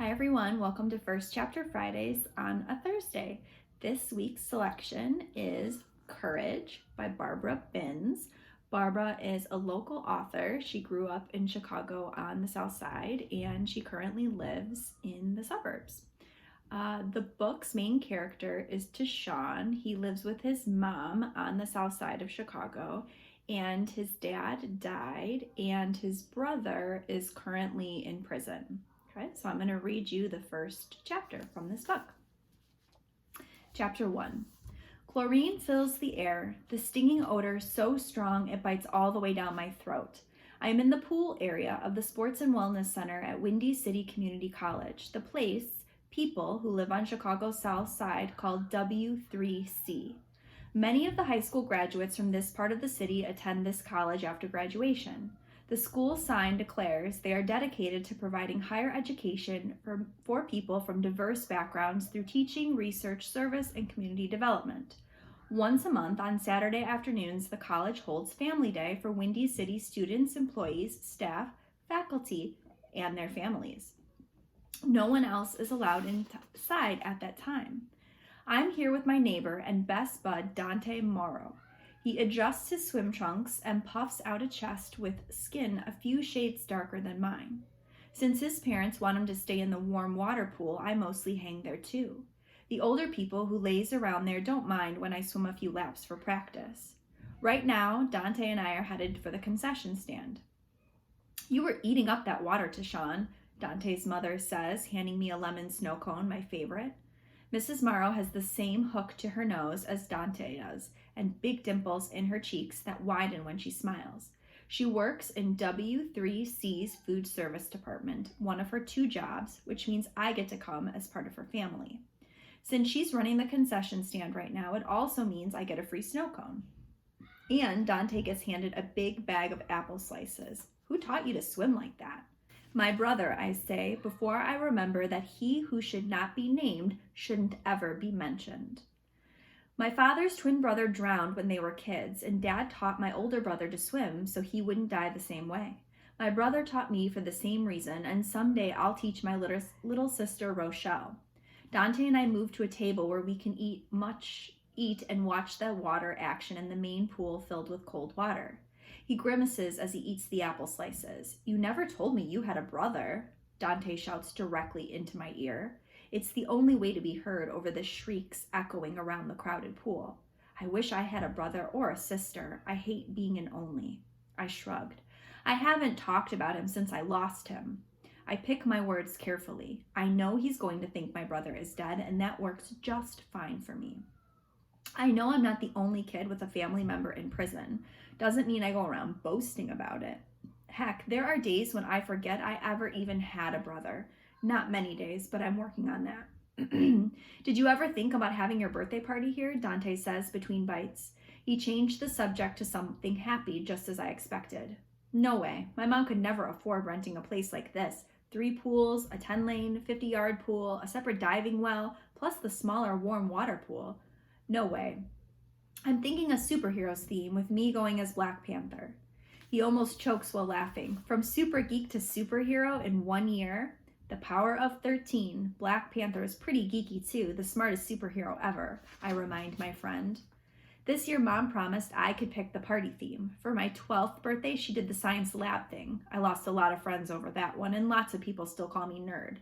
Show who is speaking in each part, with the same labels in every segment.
Speaker 1: Hi everyone, welcome to First Chapter Fridays on a Thursday. This week's selection is Courage by Barbara Binns. Barbara is a local author. She grew up in Chicago on the South Side and she currently lives in the suburbs. The book's main character is Tashawn. He lives with his mom on the South Side of Chicago, and his dad died and his brother is currently in prison. Okay, so I'm going to read you the first chapter from this book. Chapter 1. Chlorine fills the air, the stinging odor so strong it bites all the way down my throat. I am in the pool area of the Sports and Wellness Center at Windy City Community College, the place people who live on Chicago's South Side call W3C. Many of the high school graduates from this part of the city attend this college after graduation. The school sign declares they are dedicated to providing higher education for people from diverse backgrounds through teaching, research, service, and community development. Once a month on Saturday afternoons, the college holds Family Day for Windy City students, employees, staff, faculty, and their families. No one else is allowed inside at that time. I'm here with my neighbor and best bud, Dante Morrow. He adjusts his swim trunks and puffs out a chest with skin a few shades darker than mine. Since his parents want him to stay in the warm water pool, I mostly hang there too. The older people who laze around there don't mind when I swim a few laps for practice. Right now, Dante and I are headed for the concession stand. You were eating up that water, Tashawn, Dante's mother says, handing me a lemon snow cone, my favorite. Mrs. Morrow has the same hook to her nose as Dante does, and big dimples in her cheeks that widen when she smiles. She works in W3C's food service department, one of her 2 jobs, which means I get to come as part of her family. Since she's running the concession stand right now, it also means I get a free snow cone. And Dante gets handed a big bag of apple slices. Who taught you to swim like that? My brother, I say, before I remember that he who should not be named shouldn't ever be mentioned. My father's twin brother drowned when they were kids, and Dad taught my older brother to swim so he wouldn't die the same way. My brother taught me for the same reason, and someday I'll teach my little sister Rochelle. Dante and I moved to a table where we can eat and watch the water action in the main pool filled with cold water. He grimaces as he eats the apple slices. You never told me you had a brother, Dante shouts directly into my ear. It's the only way to be heard over the shrieks echoing around the crowded pool. I wish I had a brother or a sister. I hate being an only. I shrugged. I haven't talked about him since I lost him. I pick my words carefully. I know he's going to think my brother is dead, and that works just fine for me. I know I'm not the only kid with a family member in prison. Doesn't mean I go around boasting about it. Heck, there are days when I forget I ever even had a brother. Not many days, but I'm working on that. Did you ever think about having your birthday party here? Dante says between bites. He changed the subject to something happy just as I expected. No way. My mom could never afford renting a place like this. 3 pools, a 10-lane, 50-yard pool, a separate diving well, plus the smaller warm water pool. No way. I'm thinking a superheroes theme with me going as Black Panther. He almost chokes while laughing. From super geek to superhero in 1 year. The power of 13. Black Panther is pretty geeky too, the smartest superhero ever, I remind my friend. This year, Mom promised I could pick the party theme. For my 12th birthday, she did the science lab thing. I lost a lot of friends over that one, and lots of people still call me nerd.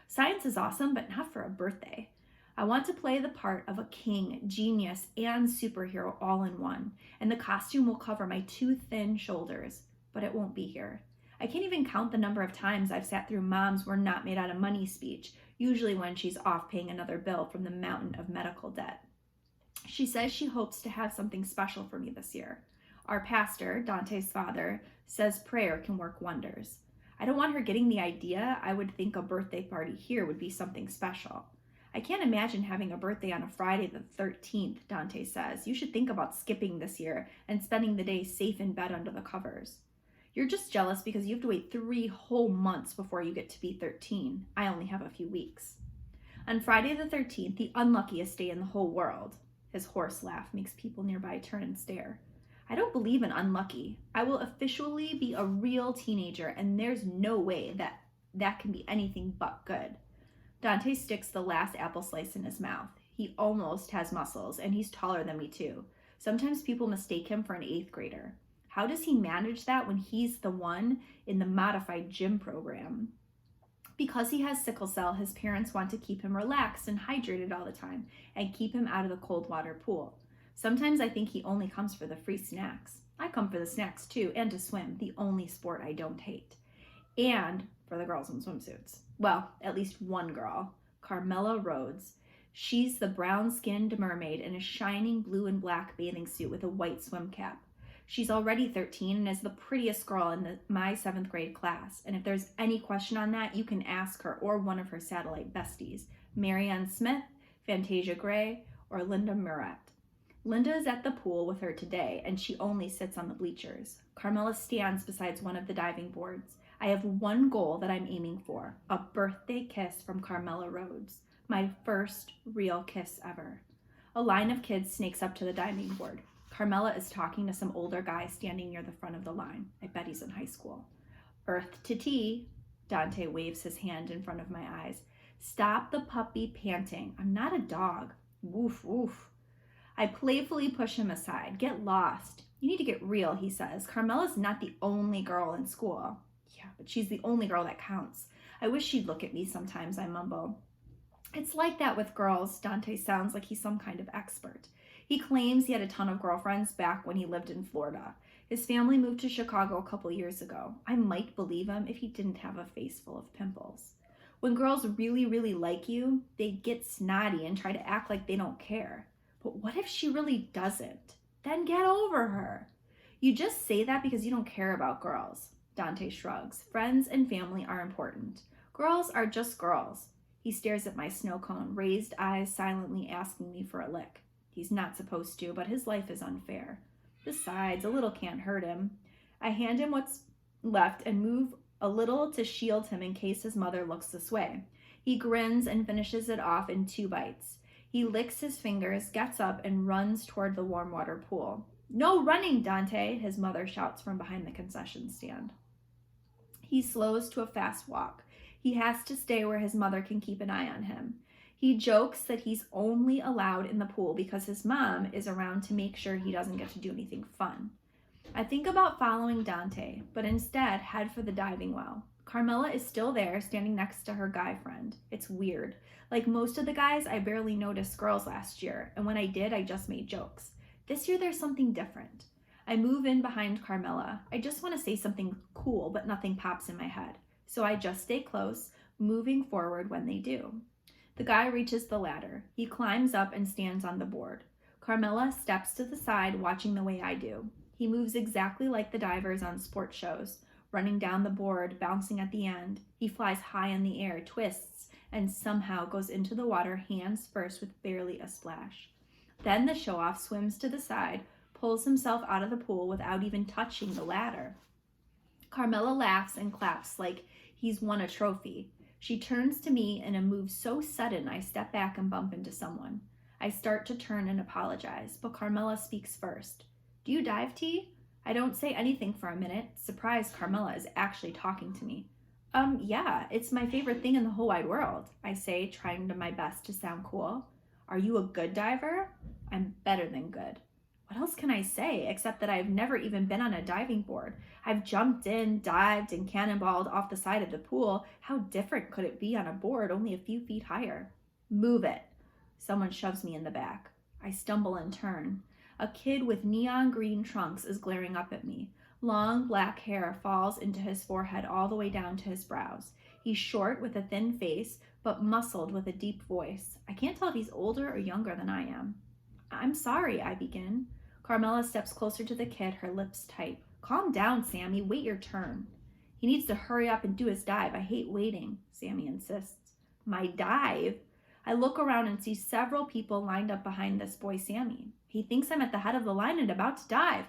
Speaker 1: Science is awesome, but not for a birthday. I want to play the part of a king, genius, and superhero all in one, and the costume will cover my 2 thin shoulders, but it won't be here. I can't even count the number of times I've sat through Mom's "we're not made out of money" speech, usually when she's off paying another bill from the mountain of medical debt. She says she hopes to have something special for me this year. Our pastor, Dante's father, says prayer can work wonders. I don't want her getting the idea I would think a birthday party here would be something special. I can't imagine having a birthday on a Friday the 13th, Dante says. You should think about skipping this year and spending the day safe in bed under the covers. You're just jealous because you have to wait 3 whole months before you get to be 13. I only have a few weeks. On Friday the 13th, the unluckiest day in the whole world. His hoarse laugh makes people nearby turn and stare. I don't believe in unlucky. I will officially be a real teenager, and there's no way that can be anything but good. Dante sticks the last apple slice in his mouth. He almost has muscles, and he's taller than me too. Sometimes people mistake him for an 8th grader. How does he manage that when he's the one in the modified gym program? Because he has sickle cell, his parents want to keep him relaxed and hydrated all the time and keep him out of the cold water pool. Sometimes I think he only comes for the free snacks. I come for the snacks too, and to swim, the only sport I don't hate. And for the girls in swimsuits. Well, at least one girl, Carmela Rhodes. She's the brown-skinned mermaid in a shining blue and black bathing suit with a white swim cap. She's already 13 and is the prettiest girl in my 7th grade class. And if there's any question on that, you can ask her or one of her satellite besties, Marianne Smith, Fantasia Gray, or Linda Murat. Linda is at the pool with her today, and she only sits on the bleachers. Carmela stands beside one of the diving boards. I have one goal that I'm aiming for, a birthday kiss from Carmela Rhodes, my first real kiss ever. A line of kids snakes up to the diving board. Carmela is talking to some older guy standing near the front of the line. I bet he's in high school. Earth to tea. Dante waves his hand in front of my eyes. Stop the puppy panting. I'm not a dog. Woof, woof. I playfully push him aside. Get lost. You need to get real, he says. Carmela's not the only girl in school. Yeah, but she's the only girl that counts. I wish she'd look at me sometimes, I mumble. It's like that with girls. Dante sounds like he's some kind of expert. He claims he had a ton of girlfriends back when he lived in Florida. His family moved to Chicago a couple years ago. I might believe him if he didn't have a face full of pimples. When girls really, really like you, they get snotty and try to act like they don't care. But what if she really doesn't? Then get over her. You just say that because you don't care about girls. Dante shrugs. Friends and family are important. Girls are just girls. He stares at my snow cone, raised eyes silently asking me for a lick. He's not supposed to, but his life is unfair. Besides, a little can't hurt him. I hand him what's left and move a little to shield him in case his mother looks this way. He grins and finishes it off in 2 bites. He licks his fingers, gets up, and runs toward the warm water pool. No running, Dante, his mother shouts from behind the concession stand. He slows to a fast walk. He has to stay where his mother can keep an eye on him. He jokes that he's only allowed in the pool because his mom is around to make sure he doesn't get to do anything fun. I think about following Dante, but instead head for the diving well. Carmela is still there, standing next to her guy friend. It's weird. Like most of the guys, I barely noticed girls last year, and when I did, I just made jokes. This year, there's something different. I move in behind Carmela. I just want to say something cool, but nothing pops in my head. So I just stay close, moving forward when they do. The guy reaches the ladder. He climbs up and stands on the board. Carmela steps to the side, watching the way I do. He moves exactly like the divers on sports shows, running down the board, bouncing at the end. He flies high in the air, twists, and somehow goes into the water hands first with barely a splash. Then the show-off swims to the side, pulls himself out of the pool without even touching the ladder. Carmela laughs and claps like he's won a trophy. She turns to me in a move so sudden I step back and bump into someone. I start to turn and apologize, but Carmela speaks first. Do you dive, T? I don't say anything for a minute, surprised Carmela is actually talking to me. Yeah, it's my favorite thing in the whole wide world, I say, trying my best to sound cool. Are you a good diver? I'm better than good. What else can I say except that I've never even been on a diving board? I've jumped in, dived, and cannonballed off the side of the pool. How different could it be on a board only a few feet higher? Move it. Someone shoves me in the back. I stumble and turn. A kid with neon green trunks is glaring up at me. Long black hair falls into his forehead all the way down to his brows. He's short with a thin face, but muscled with a deep voice. I can't tell if he's older or younger than I am. I'm sorry, I begin. Carmela steps closer to the kid, her lips tight. Calm down, Sammy. Wait your turn. He needs to hurry up and do his dive. I hate waiting, Sammy insists. My dive? I look around and see several people lined up behind this boy, Sammy. He thinks I'm at the head of the line and about to dive.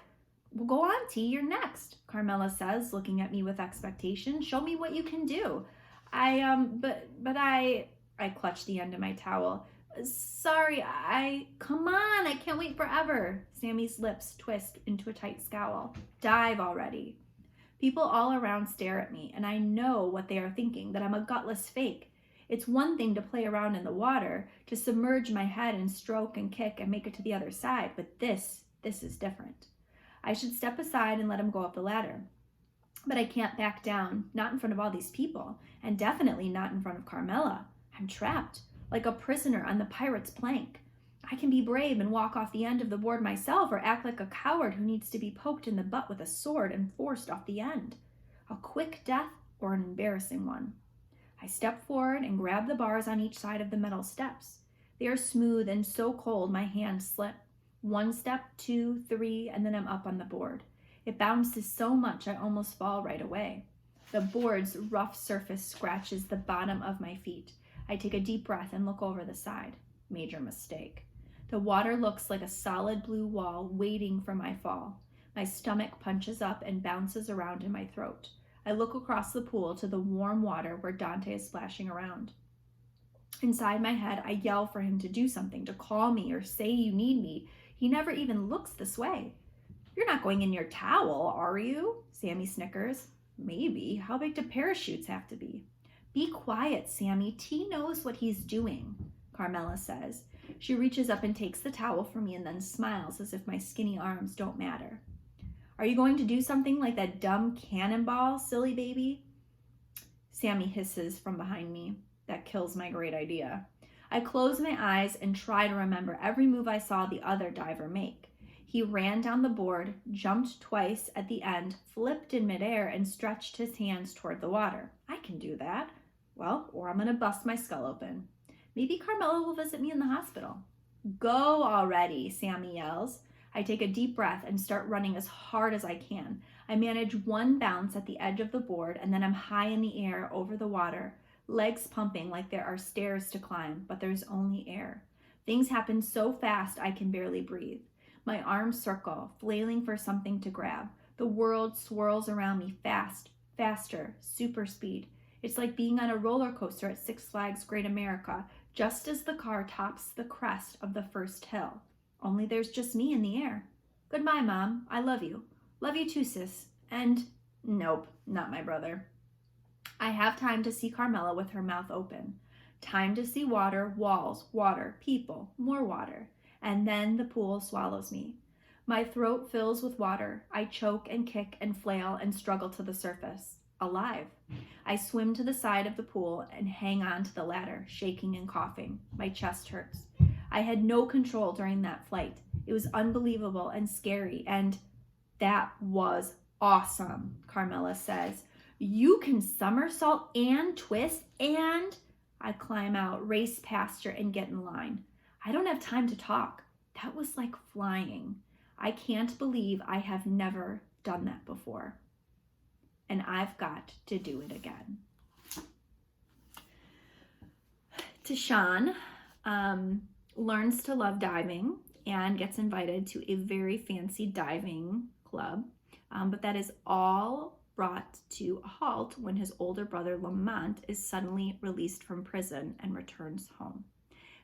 Speaker 1: Well, go on, T. You're next, Carmela says, looking at me with expectation. Show me what you can do. I clutch the end of my towel. Sorry, come on, I can't wait forever. Sammy's lips twist into a tight scowl. Dive already. People all around stare at me, and I know what they are thinking, that I'm a gutless fake. It's one thing to play around in the water, to submerge my head and stroke and kick and make it to the other side, but this is different. I should step aside and let him go up the ladder. But I can't back down, not in front of all these people, and definitely not in front of Carmela. I'm trapped, like a prisoner on the pirate's plank. I can be brave and walk off the end of the board myself, or act like a coward who needs to be poked in the butt with a sword and forced off the end. A quick death or an embarrassing one. I step forward and grab the bars on each side of the metal steps. They are smooth and so cold my hands slip. 1 step, 2, 3, and then I'm up on the board. It bounces so much I almost fall right away. The board's rough surface scratches the bottom of my feet. I take a deep breath and look over the side. Major mistake. The water looks like a solid blue wall waiting for my fall. My stomach punches up and bounces around in my throat. I look across the pool to the warm water where Dante is splashing around. Inside my head, I yell for him to do something, to call me or say you need me. He never even looks this way. You're not going in your towel, are you? Sammy snickers. Maybe. How big do parachutes have to be? Be quiet, Sammy. T knows what he's doing, Carmela says. She reaches up and takes the towel from me and then smiles as if my skinny arms don't matter. Are you going to do something like that dumb cannonball, silly baby? Sammy hisses from behind me. That kills my great idea. I close my eyes and try to remember every move I saw the other diver make. He ran down the board, jumped twice at the end, flipped in midair, and stretched his hands toward the water. I can do that. Well, or I'm going to bust my skull open. Maybe Carmela will visit me in the hospital. Go already, Sammy yells. I take a deep breath and start running as hard as I can. I manage 1 bounce at the edge of the board, and then I'm high in the air over the water, legs pumping like there are stairs to climb, but there's only air. Things happen so fast I can barely breathe. My arms circle, flailing for something to grab. The world swirls around me fast, faster, super speed. It's like being on a roller coaster at Six Flags Great America, just as the car tops the crest of the first hill. Only there's just me in the air. Goodbye, Mom. I love you. Love you too, sis. And nope, not my brother. I have time to see Carmela with her mouth open. Time to see water, walls, water, people, more water. And then the pool swallows me. My throat fills with water. I choke and kick and flail and struggle to the surface. Alive. I swim to the side of the pool and hang on to the ladder, shaking and coughing. My chest hurts. I had no control during that flight. It was unbelievable and scary, and that was awesome, Carmela says. You can somersault and twist and... I climb out, race past her, and get in line. I don't have time to talk. That was like flying. I can't believe I have never done that before. And I've got to do it again. Tashawn learns to love diving and gets invited to a very fancy diving club, but that is all brought to a halt when his older brother Lamont is suddenly released from prison and returns home.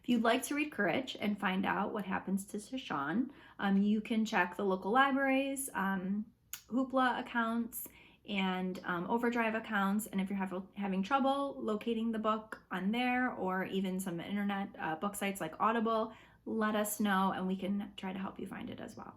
Speaker 1: If you'd like to read Courage and find out what happens to Tashawn, you can check the local libraries, Hoopla accounts, and Overdrive accounts. And if you're having trouble locating the book on there, or even some internet book sites like Audible, let us know and we can try to help you find it as well.